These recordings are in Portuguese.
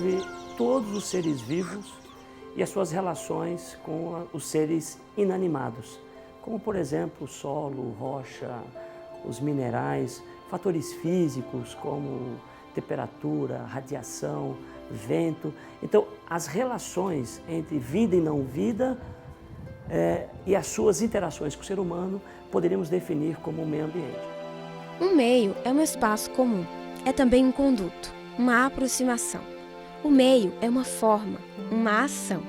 envolve todos os seres vivos e as suas relações com os seres inanimados, como, por exemplo, o solo, rocha, os minerais, fatores físicos como temperatura, radiação, vento. Então, as relações entre vida e não vida e as suas interações com o ser humano poderíamos definir como um meio ambiente. Um meio é um espaço comum, é também um conduto, uma aproximação. O meio é uma forma, uma ação.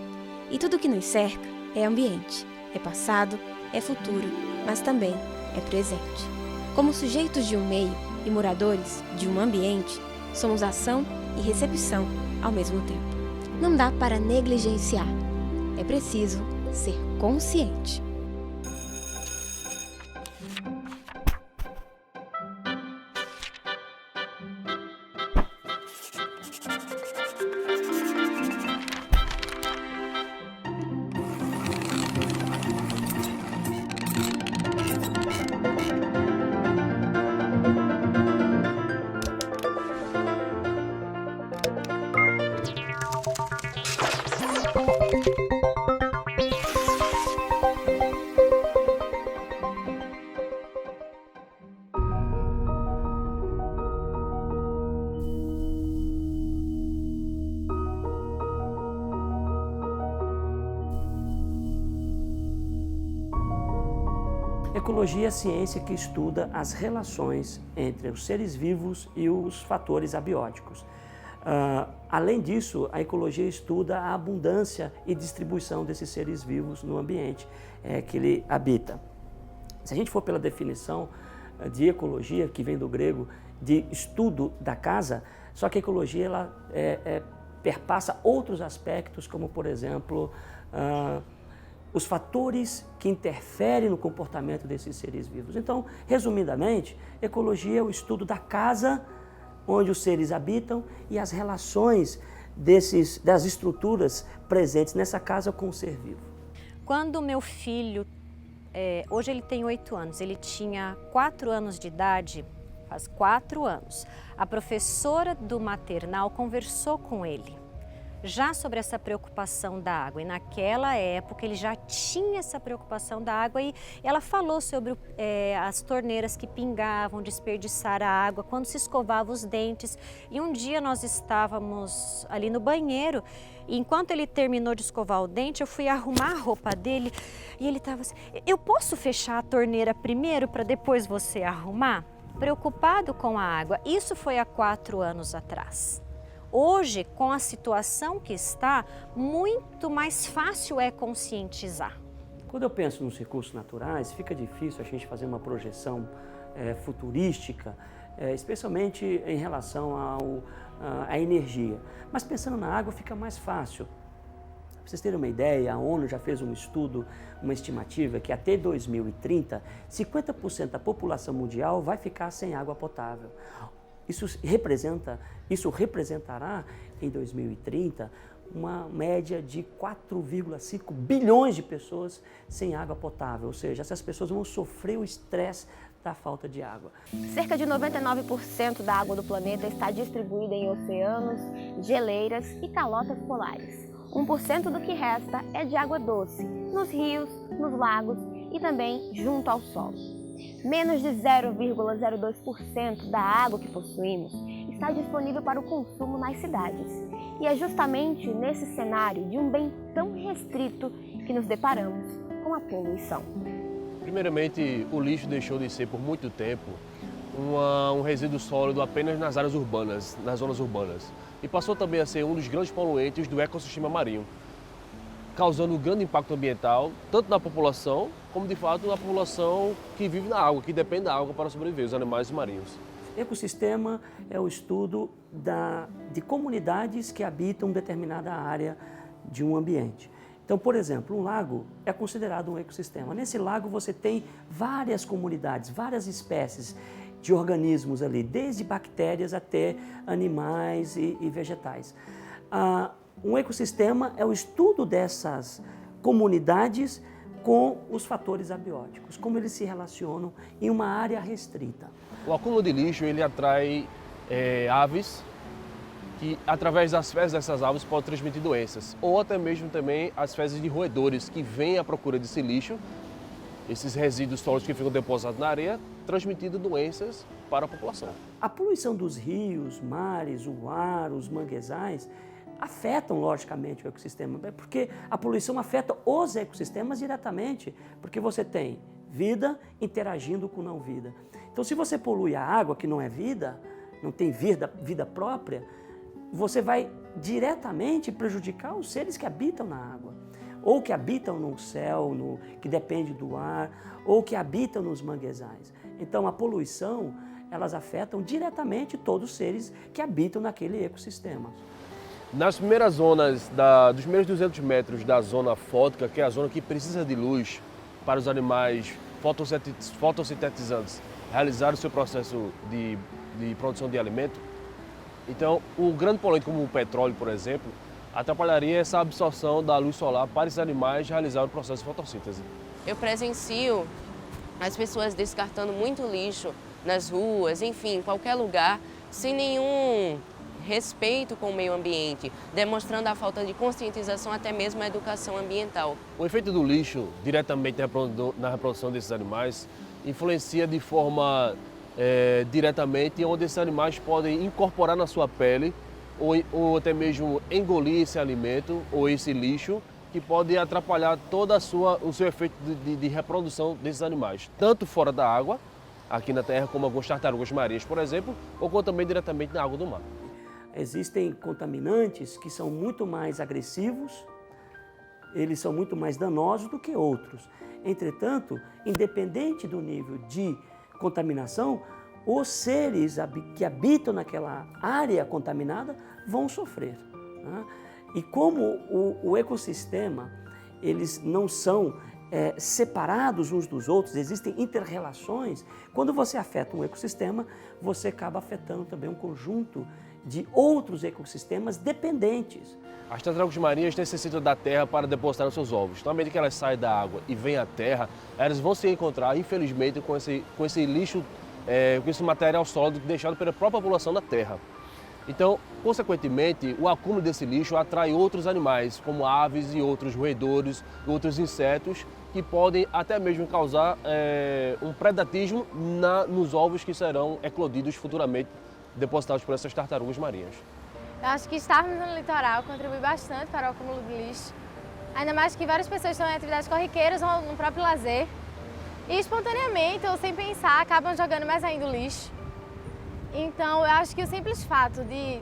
E tudo que nos cerca é ambiente, é passado, é futuro, mas também é presente. Como sujeitos de um meio e moradores de um ambiente, somos ação e recepção ao mesmo tempo. Não dá para negligenciar. É preciso ser consciente. Ecologia é a ciência que estuda as relações entre os seres vivos e os fatores abióticos. Além disso, a ecologia estuda a abundância e distribuição desses seres vivos no ambiente que ele habita. Se a gente for pela definição de ecologia, que vem do grego, de estudo da casa, só que a ecologia ela perpassa outros aspectos, como, por exemplo, os fatores que interferem no comportamento desses seres vivos. Então, resumidamente, ecologia é o estudo da casa onde os seres habitam e as relações das estruturas presentes nessa casa com o ser vivo. Quando meu filho, hoje ele tem 8 anos, ele tinha 4 anos de idade, faz 4 anos, a professora do maternal conversou com ele já sobre essa preocupação da água, e naquela época ele já tinha essa preocupação da água e ela falou sobre as torneiras que pingavam, desperdiçar a água, quando se escovava os dentes. E um dia nós estávamos ali no banheiro e enquanto ele terminou de escovar o dente, eu fui arrumar a roupa dele e ele estava assim, eu posso fechar a torneira primeiro para depois você arrumar? Preocupado com a água. Isso foi há 4 anos atrás. Hoje, com a situação que está, muito mais fácil é conscientizar. Quando eu penso nos recursos naturais, fica difícil a gente fazer uma projeção futurística, especialmente em relação à energia. Mas pensando na água fica mais fácil. Para vocês terem uma ideia, a ONU já fez um estudo, uma estimativa que até 2030, 50% da população mundial vai ficar sem água potável. Isso representará, em 2030, uma média de 4,5 bilhões de pessoas sem água potável, ou seja, essas pessoas vão sofrer o estresse da falta de água. Cerca de 99% da água do planeta está distribuída em oceanos, geleiras e calotas polares. 1% do que resta é de água doce, nos rios, nos lagos e também junto ao solo. Menos de 0,02% da água que possuímos está disponível para o consumo nas cidades. E é justamente nesse cenário de um bem tão restrito que nos deparamos com a poluição. Primeiramente, o lixo deixou de ser por muito tempo um resíduo sólido apenas nas áreas urbanas, nas zonas urbanas. E passou também a ser um dos grandes poluentes do ecossistema marinho, causando um grande impacto ambiental, tanto na população, como de fato na população que vive na água, que depende da água para sobreviver, os animais marinhos. Ecossistema é o estudo de comunidades que habitam determinada área de um ambiente. Então, por exemplo, um lago é considerado um ecossistema. Nesse lago você tem várias comunidades, várias espécies de organismos ali, desde bactérias até animais e vegetais. Um ecossistema é o estudo dessas comunidades com os fatores abióticos, como eles se relacionam em uma área restrita. O acúmulo de lixo ele atrai aves, que através das fezes dessas aves pode transmitir doenças, ou até mesmo também as fezes de roedores que vêm à procura desse lixo, esses resíduos sólidos que ficam depositados na areia, transmitindo doenças para a população. A poluição dos rios, mares, o ar, os manguezais, afetam logicamente o ecossistema, porque a poluição afeta os ecossistemas diretamente, porque você tem vida interagindo com não vida. Então, se você polui a água, que não é vida, não tem vida própria, você vai diretamente prejudicar os seres que habitam na água, ou que habitam no céu, que depende do ar, ou que habitam nos manguezais. Então, a poluição, elas afetam diretamente todos os seres que habitam naquele ecossistema. Nas primeiras zonas, dos primeiros 200 metros da zona fótica, que é a zona que precisa de luz para os animais fotossintetizantes realizar o seu processo de produção de alimento, então o grande poluente como o petróleo, por exemplo, atrapalharia essa absorção da luz solar para esses animais realizar o processo de fotossíntese. Eu presencio as pessoas descartando muito lixo nas ruas, enfim, em qualquer lugar, sem nenhum respeito com o meio ambiente, demonstrando a falta de conscientização, até mesmo a educação ambiental. O efeito do lixo diretamente na reprodução desses animais influencia de forma diretamente onde esses animais podem incorporar na sua pele ou até mesmo engolir esse alimento ou esse lixo, que pode atrapalhar todo o seu efeito de reprodução desses animais, tanto fora da água, aqui na terra, como algumas tartarugas marinhas, por exemplo, ou também diretamente na água do mar. Existem contaminantes que são muito mais agressivos, eles são muito mais danosos do que outros. Entretanto, independente do nível de contaminação, os seres que habitam naquela área contaminada vão sofrer, né? E como o ecossistema, eles não são separados uns dos outros, existem inter-relações, quando você afeta um ecossistema, você acaba afetando também um conjunto de outros ecossistemas dependentes. As tartarugas marinhas necessitam da terra para depositar os seus ovos. Então, à medida que elas saem da água e vêm à terra, elas vão se encontrar, infelizmente, com esse lixo, com esse material sólido deixado pela própria população da terra. Então, consequentemente, o acúmulo desse lixo atrai outros animais, como aves e outros roedores, outros insetos, que podem até mesmo causar um predatismo nos ovos que serão eclodidos futuramente, depositados por essas tartarugas marinhas. Eu acho que estarmos no litoral contribui bastante para o acúmulo de lixo. Ainda mais que várias pessoas estão em atividades corriqueiras ou no próprio lazer. E espontaneamente, ou sem pensar, acabam jogando mais ainda o lixo. Então, eu acho que o simples fato de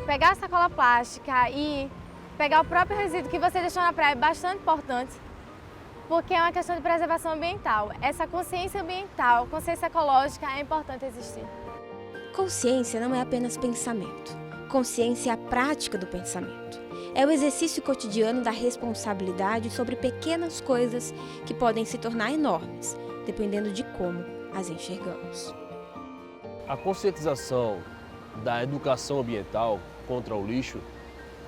pegar a sacola plástica e pegar o próprio resíduo que você deixou na praia é bastante importante, porque é uma questão de preservação ambiental. Essa consciência ambiental, consciência ecológica é importante existir. Consciência não é apenas pensamento. Consciência é a prática do pensamento. É o exercício cotidiano da responsabilidade sobre pequenas coisas que podem se tornar enormes, dependendo de como as enxergamos. A conscientização da educação ambiental contra o lixo,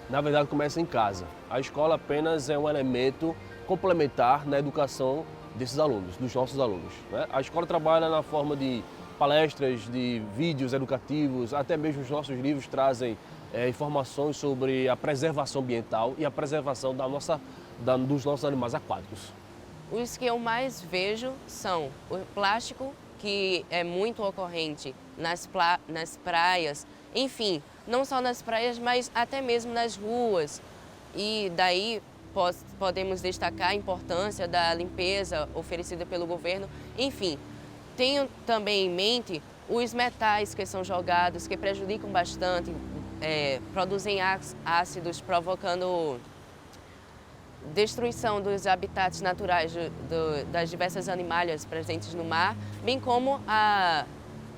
na verdade, começa em casa. A escola apenas é um elemento complementar na educação desses alunos, dos nossos alunos, né? A escola trabalha na forma de palestras, de vídeos educativos, até mesmo os nossos livros trazem informações sobre a preservação ambiental e a preservação dos nossos animais aquáticos. Os que eu mais vejo são o plástico, que é muito ocorrente nas praias, enfim, não só nas praias, mas até mesmo nas ruas. E daí podemos destacar a importância da limpeza oferecida pelo governo. Enfim, tenho também em mente os metais que são jogados, que prejudicam bastante, produzem ácidos, provocando destruição dos habitats naturais das diversas animalhas presentes no mar, bem como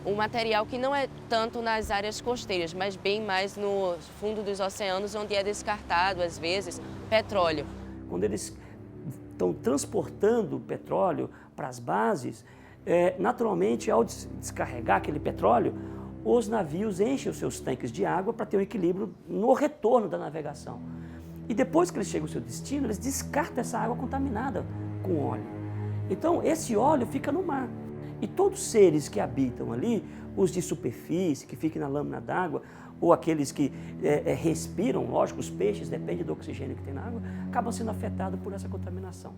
um material que não é tanto nas áreas costeiras, mas bem mais no fundo dos oceanos, onde é descartado, às vezes, petróleo. Quando eles estão transportando petróleo para as bases, naturalmente, ao descarregar aquele petróleo, os navios enchem os seus tanques de água para ter um equilíbrio no retorno da navegação. E depois que eles chegam ao seu destino, eles descartam essa água contaminada com óleo. Então, esse óleo fica no mar. E todos os seres que habitam ali, os de superfície, que ficam na lâmina d'água, ou aqueles que respiram, lógico, os peixes, depende do oxigênio que tem na água, acabam sendo afetados por essa contaminação.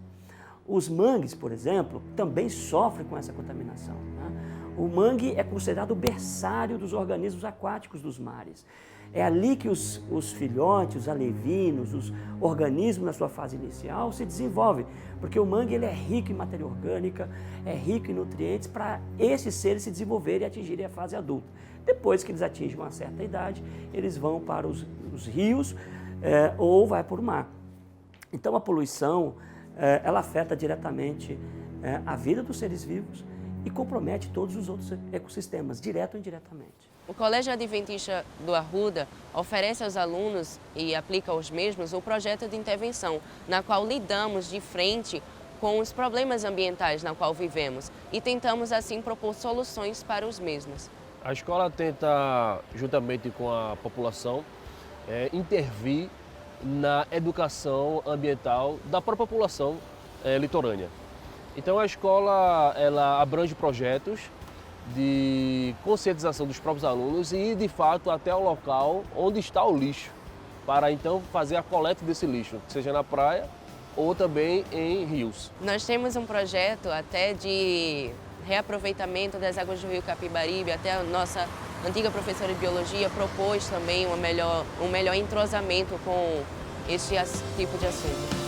Os mangues, por exemplo, também sofrem com essa contaminação, né? O mangue é considerado o berçário dos organismos aquáticos dos mares. É ali que os filhotes, os alevinos, os organismos na sua fase inicial se desenvolvem, porque o mangue ele é rico em matéria orgânica, é rico em nutrientes para esses seres se desenvolverem e atingirem a fase adulta. Depois que eles atingem uma certa idade, eles vão para os rios ou vai para o mar. Então a poluição ela afeta diretamente a vida dos seres vivos e compromete todos os outros ecossistemas, direto ou indiretamente. O Colégio Adventista do Arruda oferece aos alunos e aplica aos mesmos o projeto de intervenção, na qual lidamos de frente com os problemas ambientais na qual vivemos e tentamos assim propor soluções para os mesmos. A escola tenta, juntamente com a população, intervir na educação ambiental da própria população litorânea. Então a escola ela abrange projetos de conscientização dos próprios alunos e ir de fato até o local onde está o lixo, para então fazer a coleta desse lixo, seja na praia ou também em rios. Nós temos um projeto até de reaproveitamento das águas do rio Capibaribe, até a nossa antiga professora de biologia propôs também um melhor entrosamento com este tipo de assunto.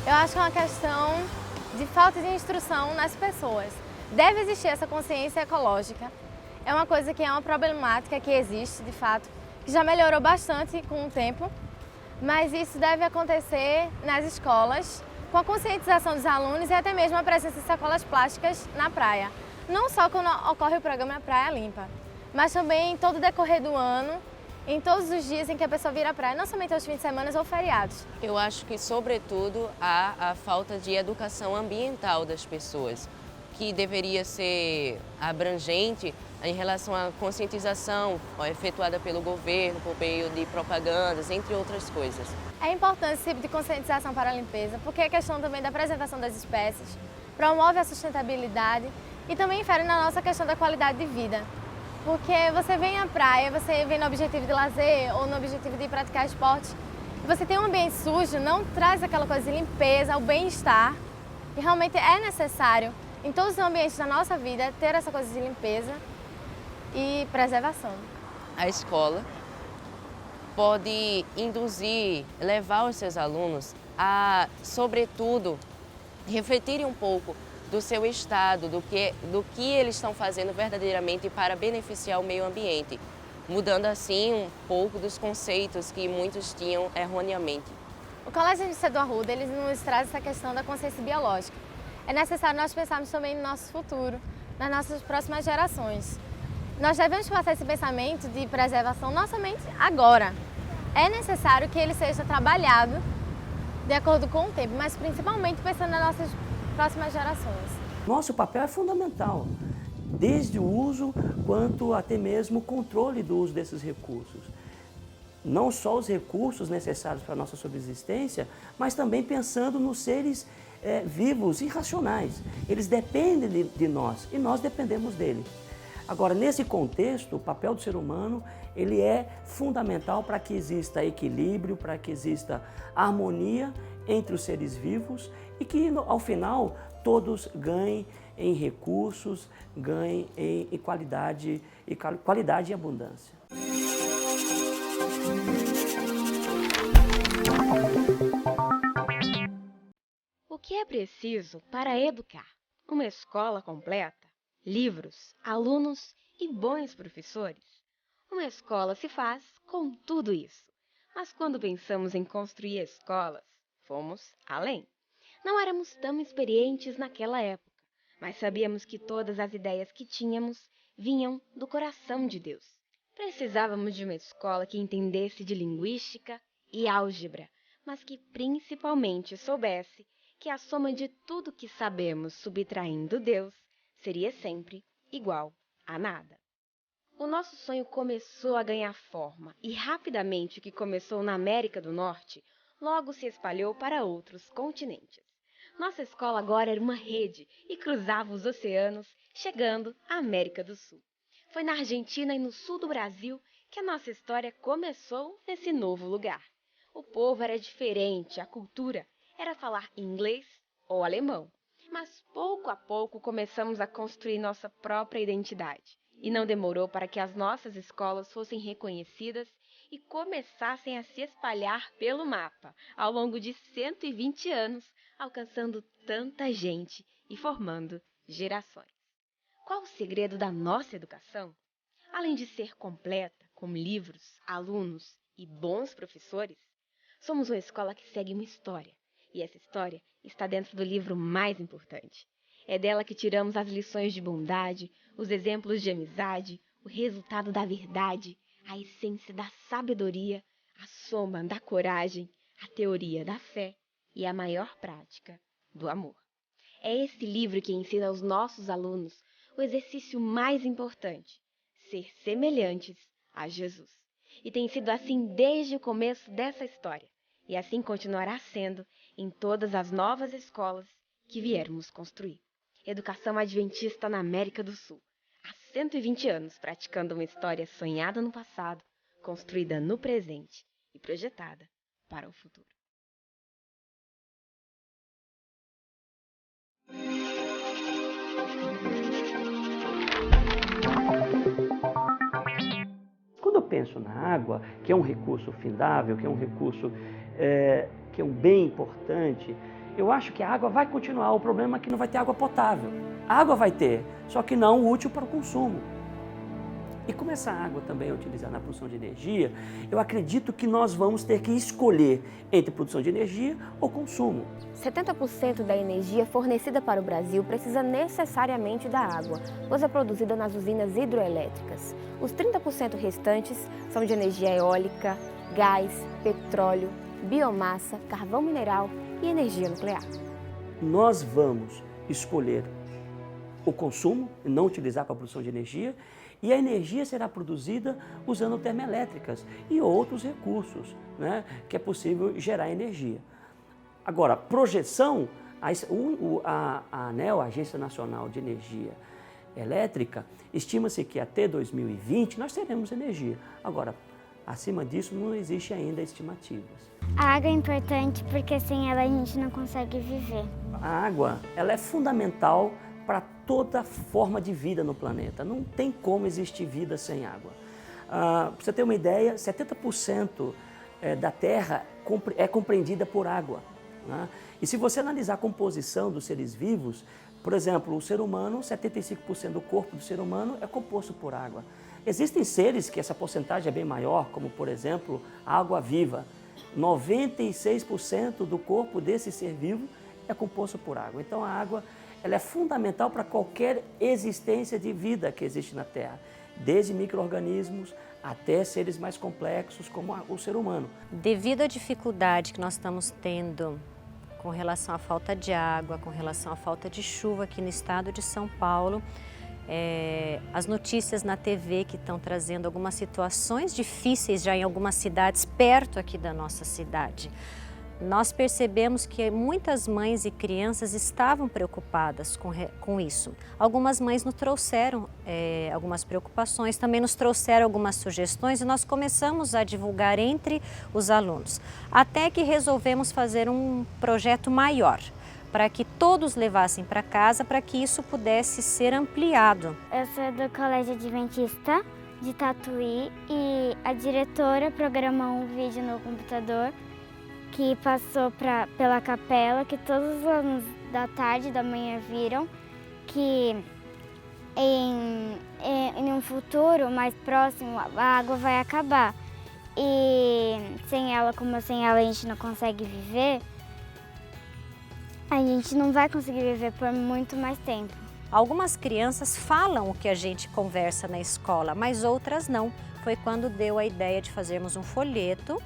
Eu acho que é uma questão de falta de instrução nas pessoas. Deve existir essa consciência ecológica. É uma coisa que é uma problemática que existe, de fato, que já melhorou bastante com o tempo, mas isso deve acontecer nas escolas, com a conscientização dos alunos e até mesmo a presença de sacolas plásticas na praia. Não só quando ocorre o programa Praia Limpa, mas também em todo o decorrer do ano, em todos os dias em que a pessoa vira à praia, não somente aos fins de semana ou feriados. Eu acho que, sobretudo, há a falta de educação ambiental das pessoas, que deveria ser abrangente em relação à conscientização efetuada pelo governo, por meio de propagandas, entre outras coisas. É importante esse tipo de conscientização para a limpeza, porque a questão também da preservação das espécies promove a sustentabilidade e também infere na nossa questão da qualidade de vida. Porque você vem à praia, você vem no objetivo de lazer ou no objetivo de praticar esporte, e você tem um ambiente sujo, não traz aquela coisa de limpeza, o bem-estar, e realmente é necessário, em todos os ambientes da nossa vida, ter essa coisa de limpeza e preservação. A escola pode induzir, levar os seus alunos a, sobretudo, refletirem um pouco do seu estado, do que eles estão fazendo verdadeiramente para beneficiar o meio ambiente, mudando assim um pouco dos conceitos que muitos tinham erroneamente. O Colégio Adventista do Arruda, ele nos traz essa questão da consciência biológica. É necessário nós pensarmos também no nosso futuro, nas nossas próximas gerações. Nós devemos passar esse pensamento de preservação não somente agora. É necessário que ele seja trabalhado de acordo com o tempo, mas principalmente pensando nas nossas próximas gerações. Nosso papel é fundamental, desde o uso quanto até mesmo o controle do uso desses recursos. Não só os recursos necessários para a nossa subsistência, mas também pensando nos seres vivos e racionais. Eles dependem de nós e nós dependemos dele. Agora, nesse contexto, o papel do ser humano ele é fundamental para que exista equilíbrio, para que exista harmonia entre os seres vivos e que, ao final, todos ganhem em recursos, ganhem em qualidade e abundância. O que é preciso para educar? Uma escola completa, livros, alunos e bons professores. Uma escola se faz com tudo isso. Mas quando pensamos em construir escolas, fomos além. Não éramos tão experientes naquela época, mas sabíamos que todas as ideias que tínhamos vinham do coração de Deus. Precisávamos de uma escola que entendesse de linguística e álgebra, mas que principalmente soubesse que a soma de tudo que sabemos subtraindo Deus seria sempre igual a nada. O nosso sonho começou a ganhar forma e rapidamente o que começou na América do Norte logo se espalhou para outros continentes. Nossa escola agora era uma rede e cruzava os oceanos, chegando à América do Sul. Foi na Argentina e no sul do Brasil que a nossa história começou nesse novo lugar. O povo era diferente, a cultura era falar inglês ou alemão. Mas pouco a pouco começamos a construir nossa própria identidade. E não demorou para que as nossas escolas fossem reconhecidas e começassem a se espalhar pelo mapa, ao longo de 120 anos, alcançando tanta gente e formando gerações. Qual o segredo da nossa educação? Além de ser completa, com livros, alunos e bons professores, somos uma escola que segue uma história. E essa história está dentro do livro mais importante. É dela que tiramos as lições de bondade, os exemplos de amizade, o resultado da verdade, a essência da sabedoria, a soma da coragem, a teoria da fé e a maior prática do amor. É esse livro que ensina aos nossos alunos o exercício mais importante, ser semelhantes a Jesus. E tem sido assim desde o começo dessa história, e assim continuará sendo em todas as novas escolas que viermos construir. Educação Adventista na América do Sul. Há 120 anos praticando uma história sonhada no passado, construída no presente e projetada para o futuro. Quando eu penso na água, que é um recurso findável, que é um recurso que é um bem importante, eu acho que a água vai continuar. O problema é que não vai ter água potável. A água vai ter, só que não útil para o consumo. E como essa água também é utilizada na produção de energia, eu acredito que nós vamos ter que escolher entre produção de energia ou consumo. 70% da energia fornecida para o Brasil precisa necessariamente da água, pois é produzida nas usinas hidroelétricas. Os 30% restantes são de energia eólica, gás, petróleo, biomassa, carvão mineral e energia nuclear. Nós vamos escolher o consumo e não utilizar para a produção de energia, e a energia será produzida usando termoelétricas e outros recursos, né, que é possível gerar energia. Agora, projeção, a ANEEL, a Agência Nacional de Energia Elétrica, estima-se que até 2020 nós teremos energia. Agora, acima disso não existe ainda estimativas. A água é importante porque sem ela a gente não consegue viver. A água, ela é fundamental para toda forma de vida no planeta. Não tem como existir vida sem água. Para você ter uma ideia, 70% da Terra é compreendida por água, né? E se você analisar a composição dos seres vivos, por exemplo, o ser humano, 75% do corpo do ser humano é composto por água. Existem seres que essa porcentagem é bem maior, como por exemplo, a água-viva. 96% do corpo desse ser vivo é composto por água. Então a água, ela é fundamental para qualquer existência de vida que existe na Terra, desde micro-organismos até seres mais complexos como o ser humano. Devido à dificuldade que nós estamos tendo com relação à falta de água, com relação à falta de chuva aqui no estado de São Paulo, as notícias na TV que estão trazendo algumas situações difíceis já em algumas cidades perto aqui da nossa cidade. Nós percebemos que muitas mães e crianças estavam preocupadas com isso. Algumas mães nos trouxeram algumas preocupações, também nos trouxeram algumas sugestões e nós começamos a divulgar entre os alunos. Até que resolvemos fazer um projeto maior, para que todos levassem para casa, para que isso pudesse ser ampliado. Eu sou do Colégio Adventista de Tatuí e a diretora programou um vídeo no computador que passou pela capela, que todos os alunos da tarde e da manhã viram, que em um futuro mais próximo a água vai acabar. E sem ela, como sem ela a gente não consegue viver, a gente não vai conseguir viver por muito mais tempo. Algumas crianças falam o que a gente conversa na escola, mas outras não. Foi quando deu a ideia de fazermos um folheto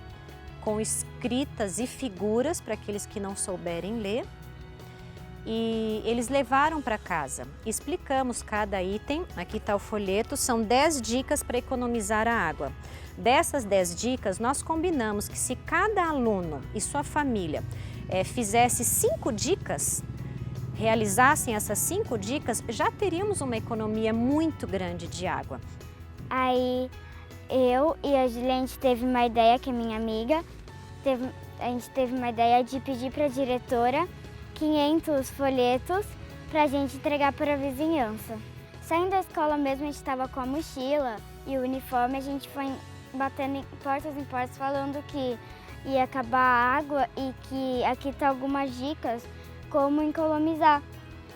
com escritas e figuras para aqueles que não souberem ler. e eles levaram para casa. Explicamos cada item, aqui está o folheto, são 10 dicas para economizar a água. Dessas 10 dicas, nós combinamos que se cada aluno e sua família fizesse 5 dicas, realizassem essas 5 dicas, já teríamos uma economia muito grande de água. Aí eu e a Juliane teve uma ideia, que é minha amiga, a gente teve uma ideia de pedir para a diretora 500 folhetos para a gente entregar para a vizinhança. Saindo da escola mesmo, a gente estava com a mochila e o uniforme, a gente foi batendo em portas falando que ia acabar a água e que aqui tá algumas dicas como economizar.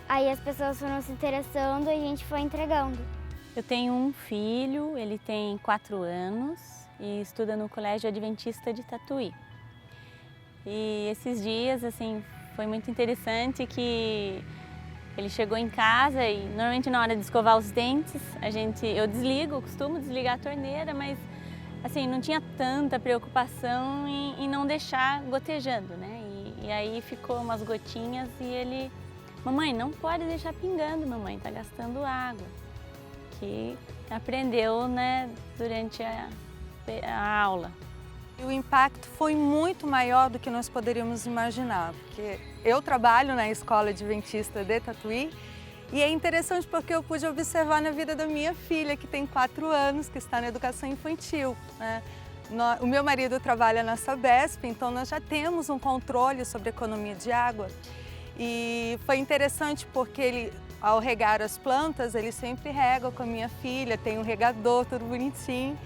Aí as pessoas foram se interessando e a gente foi entregando. Eu tenho um filho, ele tem 4 anos e estuda no Colégio Adventista de Tatuí. E esses dias, assim, foi muito interessante que ele chegou em casa e normalmente na hora de escovar os dentes, eu costumo desligar a torneira, mas assim, não tinha tanta preocupação em não deixar gotejando, né? E aí ficou umas gotinhas e ele... Mamãe, não pode deixar pingando, mamãe, tá gastando água. Que aprendeu, né, durante a aula. E o impacto foi muito maior do que nós poderíamos imaginar, porque eu trabalho na Escola Adventista de Tatuí e é interessante porque eu pude observar na vida da minha filha, que tem 4 anos, que está na educação infantil, né? O meu marido trabalha na Sabesp, então nós já temos um controle sobre a economia de água. E foi interessante porque ele, ao regar as plantas, ele sempre rega com a minha filha, tem um regador tudo bonitinho.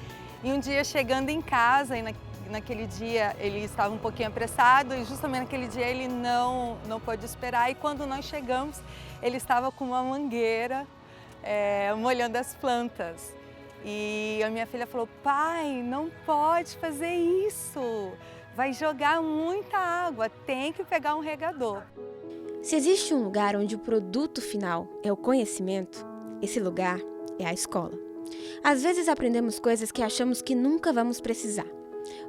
E um dia chegando em casa, e naquele dia ele estava um pouquinho apressado e justamente naquele dia ele não pôde esperar. E quando nós chegamos, ele estava com uma mangueira molhando as plantas. E a minha filha falou, pai, não pode fazer isso, vai jogar muita água, tem que pegar um regador. Se existe um lugar onde o produto final é o conhecimento, esse lugar é a escola. Às vezes aprendemos coisas que achamos que nunca vamos precisar.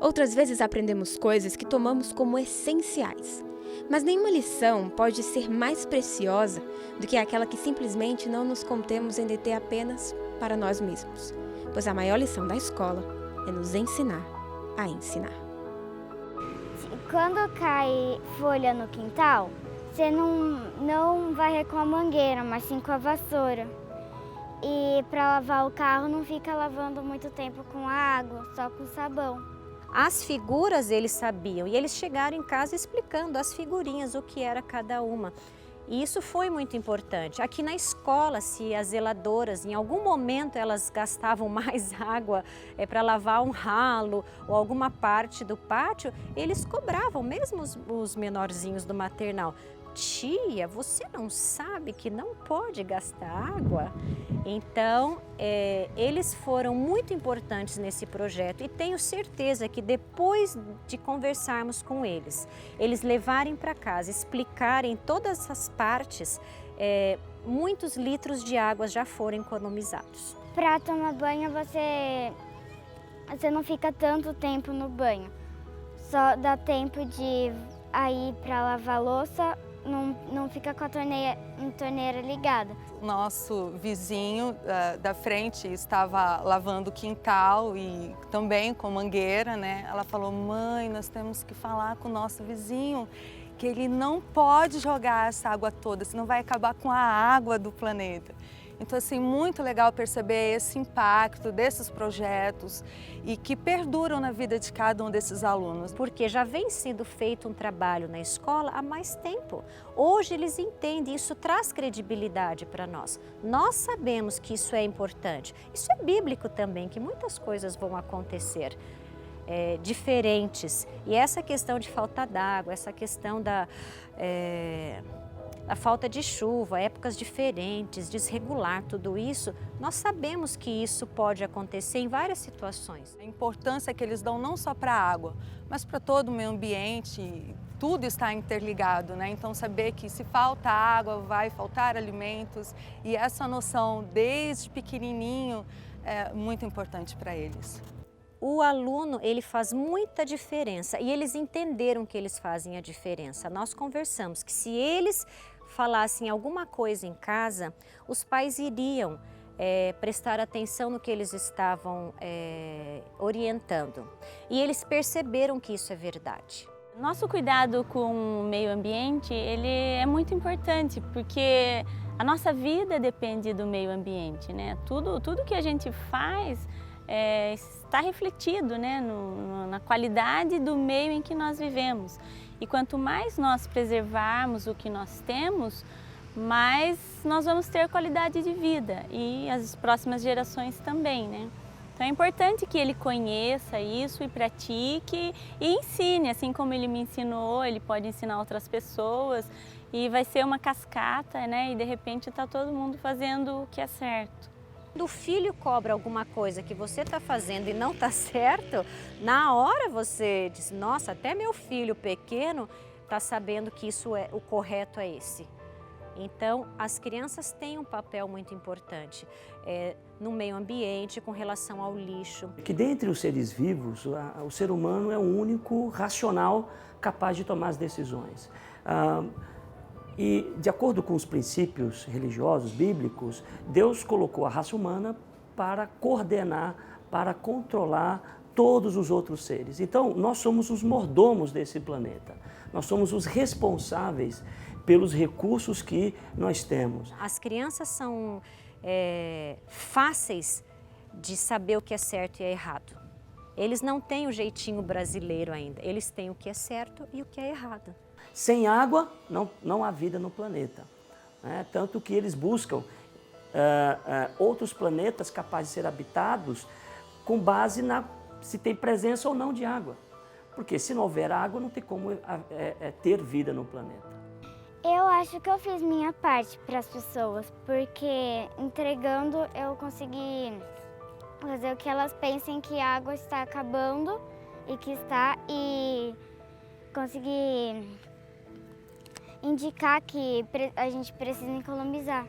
Outras vezes aprendemos coisas que tomamos como essenciais. Mas nenhuma lição pode ser mais preciosa do que aquela que simplesmente não nos contemos em deter apenas para nós mesmos. Pois a maior lição da escola é nos ensinar a ensinar. Quando cai folha no quintal, você não varre com a mangueira, mas sim com a vassoura. E para lavar o carro não fica lavando muito tempo com a água, só com sabão. As figuras eles sabiam e eles chegaram em casa explicando as figurinhas, o que era cada uma. E isso foi muito importante. Aqui na escola, se as zeladoras, em algum momento elas gastavam mais água para lavar um ralo ou alguma parte do pátio, eles cobravam, mesmo os menorzinhos do maternal. Tia, você não sabe que não pode gastar água? Então, eles foram muito importantes nesse projeto e tenho certeza que depois de conversarmos com eles levarem para casa, explicarem todas as partes, muitos litros de água já foram economizados. Para tomar banho, você não fica tanto tempo no banho. Só dá tempo de ir para lavar a louça, não fica com a torneira ligada. Nosso vizinho da frente estava lavando o quintal e também com mangueira, né? Ela falou, mãe, nós temos que falar com o nosso vizinho que ele não pode jogar essa água toda, senão vai acabar com a água do planeta. Então, assim, muito legal perceber esse impacto desses projetos e que perduram na vida de cada um desses alunos. Porque já vem sendo feito um trabalho na escola há mais tempo. Hoje eles entendem, isso traz credibilidade para nós. Nós sabemos que isso é importante. Isso é bíblico também, que muitas coisas vão acontecer diferentes. E essa questão de falta d'água, essa questão a falta de chuva, épocas diferentes, desregular, tudo isso, nós sabemos que isso pode acontecer em várias situações. A importância que eles dão não só para a água, mas para todo o meio ambiente, tudo está interligado, né? Então saber que se falta água, vai faltar alimentos e essa noção desde pequenininho é muito importante para eles. O aluno, ele faz muita diferença e eles entenderam que eles fazem a diferença. Nós conversamos que se eles falassem alguma coisa em casa, os pais iriam prestar atenção no que eles estavam orientando. E eles perceberam que isso é verdade. Nosso cuidado com o meio ambiente, ele é muito importante, porque a nossa vida depende do meio ambiente, né? Tudo que a gente faz está refletido, né, na qualidade do meio em que nós vivemos. E quanto mais nós preservarmos o que nós temos, mais nós vamos ter qualidade de vida e as próximas gerações também, né? Então é importante que ele conheça isso e pratique e ensine, assim como ele me ensinou, ele pode ensinar outras pessoas e vai ser uma cascata, né? E de repente está todo mundo fazendo o que é certo. Quando o filho cobra alguma coisa que você está fazendo e não está certo, na hora você diz, nossa, até meu filho pequeno está sabendo que o correto é esse. Então, as crianças têm um papel muito importante no meio ambiente, com relação ao lixo. Que dentre os seres vivos, o ser humano é o único racional capaz de tomar as decisões. E, de acordo com os princípios religiosos, bíblicos, Deus colocou a raça humana para coordenar, para controlar todos os outros seres. Então, nós somos os mordomos desse planeta. Nós somos os responsáveis pelos recursos que nós temos. As crianças são fáceis de saber o que é certo e é errado. Eles não têm o jeitinho brasileiro ainda, eles têm o que é certo e o que é errado. Sem água, não há vida no planeta. Né? Tanto que eles buscam outros planetas capazes de ser habitados com base se tem presença ou não de água. Porque se não houver água, não tem como ter vida no planeta. Eu acho que eu fiz minha parte para as pessoas, porque entregando eu consegui fazer o que elas pensem que a água está acabando e consegui indicar que a gente precisa economizar.